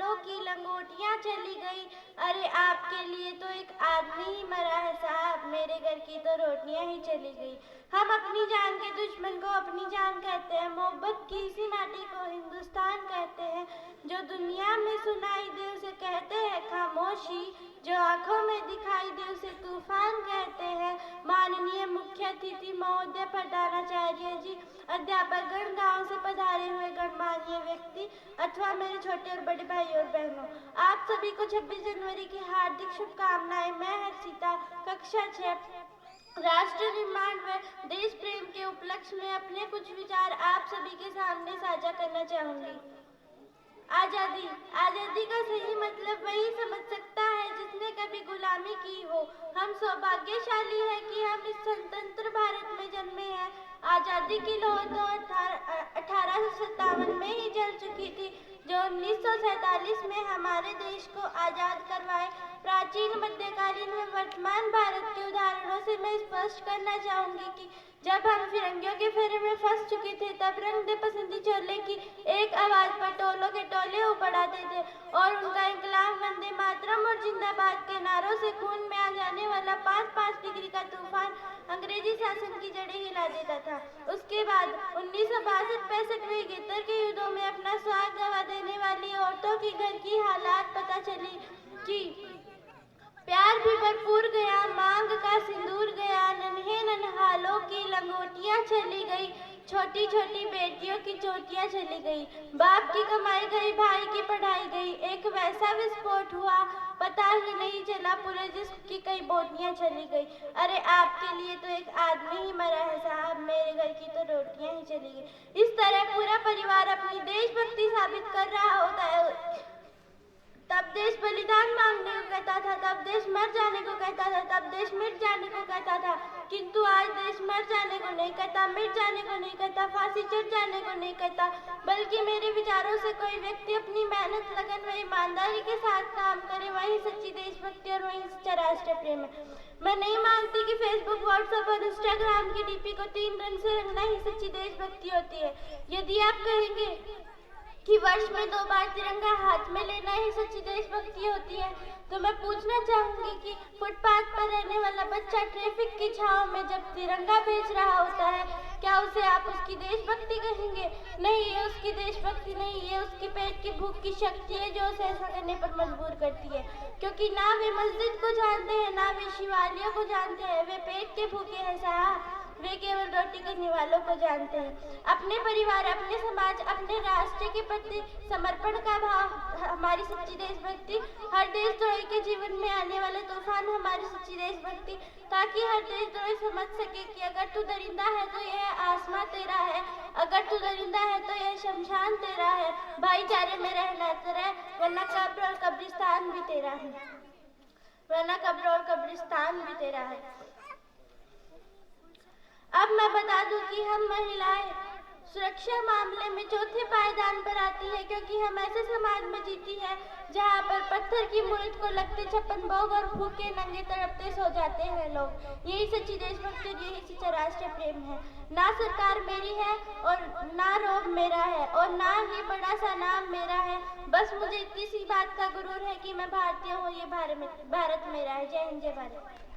नन्हालों की लंगोटियां चली गई। अरे आपके लिए तो एक आदमी ही मरा है साहब, मेरे घर की तो रोटियां ही चली गई। हम अपनी जान के दुश्मन को अपनी जान कहते हैं, मोहब्बत की इसी माटी को हिंदुस्तान कहते हैं। जो दुनिया में सुनाई दे उसे कहते हैं खामोशी, जो आंखों में दिखाई दे उसे तूफान कहते हैं। माननीय मुख्य अतिथि महोदय प्रधानाचार्य जी, अध्यापक गण, गाँव से पधारे हुए गणमान्य व्यक्ति अथवा मेरे छोटे और बड़े भाई और बहनों, आप सभी को 26 जनवरी की हार्दिक शुभकामनाएं। मैं हर्षिता, कक्षा 6, राष्ट्र निर्माण व देश प्रेम के उपलक्ष्य में अपने कुछ विचार आप सभी के सामने साझा करना चाहूंगी। आजादी, आजादी का सही मतलब वही समझ सकता है जिसने कभी गुलामी की हो। हम सौभाग्यशाली हैं कि हम इस स्वतंत्र भारत में जन्मे हैं। आजादी की लौ तो 1857 में ही जल चुकी थी, जो 1947 में हमारे देश को आजाद करवाए। प्राचीन, मध्यकालीन व वर्तमान भारत के उदाहरणों से मैं स्पष्ट करना चाहूंगी कि जब हम फिरंगियों के फेरे में फंस चुके थे, तब रंग दे बसंती चोले की एक आवाज पर टोलों के टोले उपड़ाते थे और उनका इंकलाब वंदे मातरम और जिंदाबाद के नारों से खून में आ जाने वाला 5-5 डिग्री का तूफान अंग्रेजी शासन की जड़ें हिला देता था। उसके बाद 1962-65 में गेतर के युद्धों में अपना स्वाग गवा देने वाली औरतों की घर की हालात पता चली कि प्यार भी भरपूर गया, मांग का सिंदूर गया, नन्हे नन्हालों की लंगोटियां चली गई, छोटी छोटी बेटियों की चोटियां चली गई, बाप की कमाई गई, भाई की पढ़ाई गई। एक वैसा विस्फोट हुआ, पता ही नहीं चला पूरे जिस्म की कई बोटियां चली गई। अरे आपके लिए तो एक आदमी ही मरा है साहब, मेरे घर की तो रोटियां ही चली गई। इस तरह पूरा परिवार अपनी देशभक्ति साबित कर रहा होता है। तब देश बलिदान मांगने को कहता था, तब देश मर जाने को कहता था, तब देश मिट जाने को कहता था, किंतु आज देश मर जाने को नहीं कहता, मिट जाने को नहीं कहता, फांसी चढ़ जाने को नहीं कहता, बल्कि मेरे विचारों से कोई व्यक्ति अपनी मेहनत, लगन व ईमानदारी के साथ काम करे, वही सच्ची देशभक्ति और वही सच्चा राष्ट्र प्रेम है। मैं नहीं मानती कि फेसबुक, व्हाट्सएप और इंस्टाग्राम की डीपी को 3 रंग से रंगना ही सच्ची देशभक्ति होती है। यदि आप कहेंगे कि वर्ष में 2 बार तिरंगा हाथ में लेना ही सच्ची देशभक्ति होती है, तो मैं पूछना चाहूंगी कि फुटपाथ पर रहने वाला बच्चा ट्रैफिक की छांव में जब तिरंगा बेच रहा होता है, क्या उसे आप उसकी देशभक्ति कहेंगे? नहीं, ये उसकी देशभक्ति नहीं, ये उसकी पेट की भूख की शक्ति है जो उसे ऐसा करने पर मजबूर करती है। क्योंकि ना वे मस्जिद को जानते हैं, ना वे शिवालयों को जानते हैं, वे पेट के भूखे हैं साहब, वे केवल रोटी करने वालों को जानते हैं। अपने परिवार, अपने समाज, अपने राष्ट्र के प्रति समर्पण का भाव हमारी सच्ची देशभक्ति, हर देशद्रोही के जीवन में आने वाले तूफान हमारी सच्ची देशभक्ति, ताकि हर देशद्रोही समझ सके कि अगर तू दरिंदा है तो यह आसमां तेरा है, अगर तू दरिंदा है तो यह शमशान तेरा है, भाईचारे में रहना तेरा, वरना कब्र और कब्रिस्तान भी तेरा है, वरना कब्र और कब्रिस्तान भी तेरा है। अब मैं बता दूं कि हम महिलाएं सुरक्षा मामले में चौथे पायदान पर आती है, क्योंकि हम ऐसे समाज में जीती है जहाँ पर पत्थर की मूर्त को लगते 56 भोग और भूखे नंगे तड़पते सो जाते हैं लोग। यही सच्ची देशभक्ति, यही सच्चा राष्ट्र प्रेम है। ना सरकार मेरी है और ना रोग मेरा है और ना ही बड़ा सा नाम मेरा है, बस मुझे इतनी सी बात का गुरूर है कि मैं भारतीय हूँ, ये भारत मेरा है। जय हिंद, जय भारत।